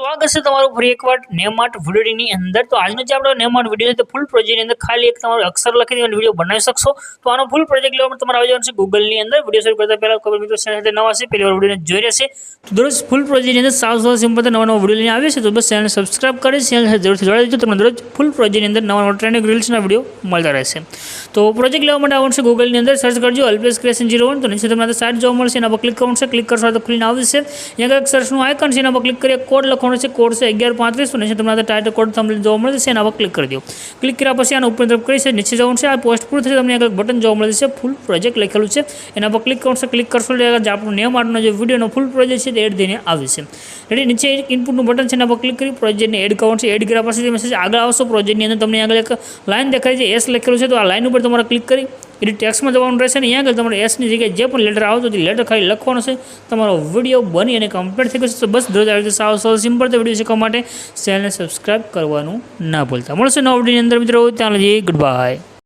સ્વાગત છે તમારું ફરી એકવાર નેમાર્ટ વિડીયોની અંદર। તો આજનો જે આપણો નેમાર્ટ વિડીયો છે તે ફૂલ પ્રોજેક્ટની અંદર ખાલી એક તમારું અક્ષર લખી દેવાનું વિડીયો બનાવી શકશો। તો આનો ફૂલ પ્રોજેક્ટ લેવા માટે તમારે આવી જવાનું છે ગૂગલની અંદર। વિડીયો શરૂ કરતા પહેલા કોઈ મિત્રો ચેનલ સાથે નવા છે પહેલી વાર વિડીયોને જોઈ રહેશે તો દરરોજ ફૂલ પ્રોજેક્ટની અંદર સાવ સિમ્પલ નવા વિડીયો લઈને આવે છે। તો બસ ચેનલ સબસ્ક્રાઇબ કરી ચેનલ સાથે જરૂરથી જોડાઈ દેજો, તમને દરરોજ ફૂલ પ્રોજેક્ટની અંદર નવા ટ્રેન્ડિંગ રીલ્સના વિડીયો મળતા રહેશે। તો પ્રોજેક્ટ લેવા માટે આવવાનું છે ગૂગલની અંદર સર્ચ કરજો અલ્પેશ ક્રિએશન 01। તો નીચે તમને સાઇટ જોવા મળશે, એના પર ક્લિક કરવાનું છે। ક્લિક કરશો તો ખુલીને આવશે, અહીંયા એક સર્ચનું આઇકન છે, એના પર ક્લિક કરી કોડ લખવાનો છે। કોડ છે 1135। તો નીચે તમને ટાઇટલ કોડ તમને જોવા મળશે, એના પર ક્લિક કરી દો। ક્લિક કર્યા પછી આના ઉપર તરફ કરી છે, નીચે જવાનું છે। આ પોસ્ટ પૂરું થશે તમને એક બટન જોવા મળશે ફૂલ પ્રોજેક્ટ લખેલું છે, એના પર ક્લિક કરવાનું છે। ક્લિક કરશો એટલે આપણું નેમાર્ટનો જે વિડીયોનો ફૂલ પ્રોજેક્ટ છે તે એડ થઈને આવશે। રેડી, નીચે ઇનપુટનું બટન છે, એના પર ક્લિક કરી પ્રોજેક્ટને એડ કરવાનું છે। એડ કર્યા પછી મેસેજ આગળ આવશો પ્રોજેક્ટની અંદર તમને આગળ એક લાઇન દેખાય છે એસ લખેલું છે, તો આ લાઇન ઉપર તમારે ક્લિક કરી એની ટેક્સ્ટમાં જવાનું રહેશે ને અહીંયા આગળ તમારે એસની જગ્યાએ જે પણ લેટર આવતો તે લેટર ખાલી લખવાનો છે। તમારો વિડીયો બની અને કમ્પ્લીટ થઈ ગયો છે। તો બસ દરરોજ આવી રીતે સાવ સિમ્પલ તો વિડીયો શીખવા માટે ચેનલને સબસ્ક્રાઇબ કરવાનું ના ભૂલતા। મળશે નવા વિડીયોની અંદર મિત્રો, ત્યાં લઈએ ગુડ બાય।